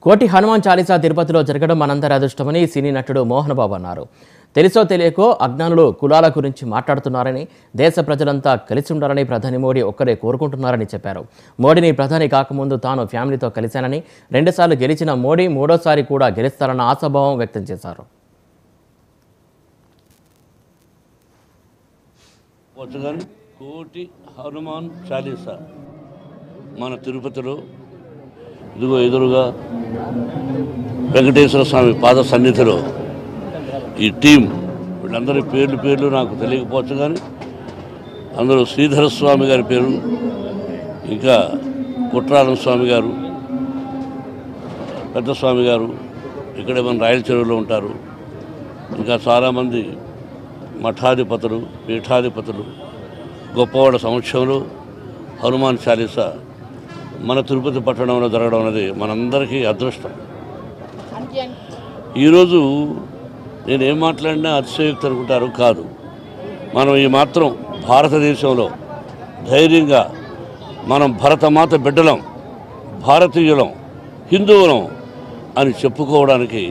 కోటి హనుమాన్ చాలీసా తిరుపతిలో జరగడం మనందరి అదృష్టమని సినీ నటుడు మోహన్ బాబు అన్నారు. తెలుసో తెలియకో అజ్ఞానులు కులాల గురించి మాట్లాడుతున్నారని, దేశ ప్రజలంతా కలిసి ఉండాలని ప్రధాని మోడీ ఒక్కరే కోరుకుంటున్నారని చెప్పారు. మోడీని ప్రధాని కాకముందు తాను ఫ్యామిలీతో కలిశానని, 2 సార్లు గెలిచిన మోడీ 3వ సారి కూడా గెలుస్తారన్న ఆశాభావం వ్యక్తం చేశారు. కోటి హనుమాన్ చాలీసా మన తిరుపతిలో ఇదిగో ఎదురుగా వెంకటేశ్వర స్వామి పాద సన్నిధిలో ఈ టీం వీళ్ళందరి పేర్లు నాకు తెలియకపోవచ్చు, కానీ అందరూ శ్రీధర స్వామి గారి పేరు, ఇంకా కుట్రాలం స్వామి గారు, పెద్ద స్వామి గారు ఇక్కడే మన రాయల చెరువులో ఉంటారు. ఇంకా చాలామంది మఠాధిపతులు, పీఠాధిపతులు, గొప్పవాళ్ళ సమక్షంలో హనుమాన్ చాలీసా మన తిరుపతి పట్టణంలో జరగడం అనేది మనందరికీ అదృష్టం. ఈరోజు నేను ఏం మాట్లాడినా అతిశయోక్తి అనుకుంటారు, కాదు. మనం ఈ మాత్రం భారతదేశంలో ధైర్యంగా మనం భరతమాత బిడ్డలం, భారతీయులం, హిందువులం అని చెప్పుకోవడానికి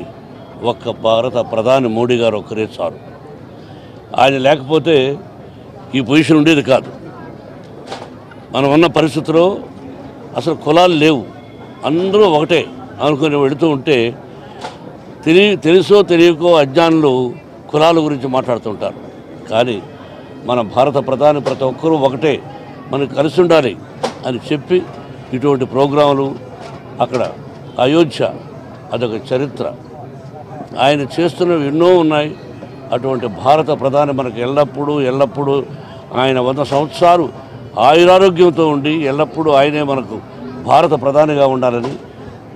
ఒక్క భారత ప్రధాని మోడీ గారు ఒక్కరే చాలు. ఆయన లేకపోతే ఈ పొజిషన్ ఉండేది కాదు. మనం ఉన్న పరిస్థితిలో అసలు కులాలు లేవు, అందరూ ఒకటే అనుకుని వెళుతూ ఉంటే తెలుసో తెలియకో అజ్ఞానులు కులాల గురించి మాట్లాడుతుంటారు. కానీ మన భారత ప్రధాని ప్రతి ఒక్కరూ ఒకటే, మనం కలిసి ఉండాలి అని చెప్పి ఇటువంటి ప్రోగ్రాములు అక్కడ అయోధ్య అదొక చరిత్ర. ఆయన చేస్తున్నవి ఎన్నో ఉన్నాయి. అటువంటి భారత ప్రధాని మనకు ఎల్లప్పుడూ ఆయన 100 సంవత్సరాలు ఆయురారోగ్యంతో ఉండి ఎల్లప్పుడూ ఆయనే మనకు భారత ప్రధానిగా ఉండాలని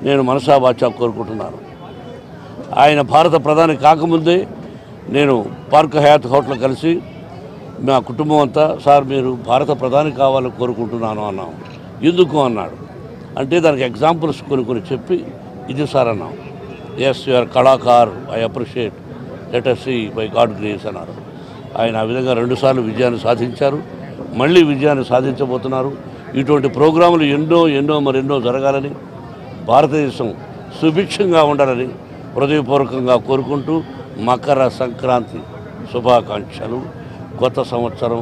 నేను మనసా వాచా కోరుకుంటున్నాను. ఆయన భారత ప్రధాని కాకముందే నేను పార్క్ హయాత్ హోటల్ కలిసి మా కుటుంబం అంతా, సార్ మీరు భారత ప్రధాని కావాలని కోరుకుంటున్నాను అన్నాం. ఎందుకు అన్నాడు. అంటే దానికి ఎగ్జాంపుల్స్ కొన్ని చెప్పి ఇది సార్ అన్నాం. ఎస్ యూఆర్ కళాకార్, I appreciate, let us see by God grace అన్నారు. ఆయన ఆ విధంగా 2 సార్లు విజయాన్ని సాధించారు, మళ్ళీ విజయాన్ని సాధించబోతున్నారు. ఇటువంటి ప్రోగ్రాములు మరెన్నో జరగాలని, భారతదేశం సుభిక్షంగా ఉండాలని హృదయపూర్వకంగా కోరుకుంటూ మకర సంక్రాంతి శుభాకాంక్షలు. కొత్త సంవత్సరం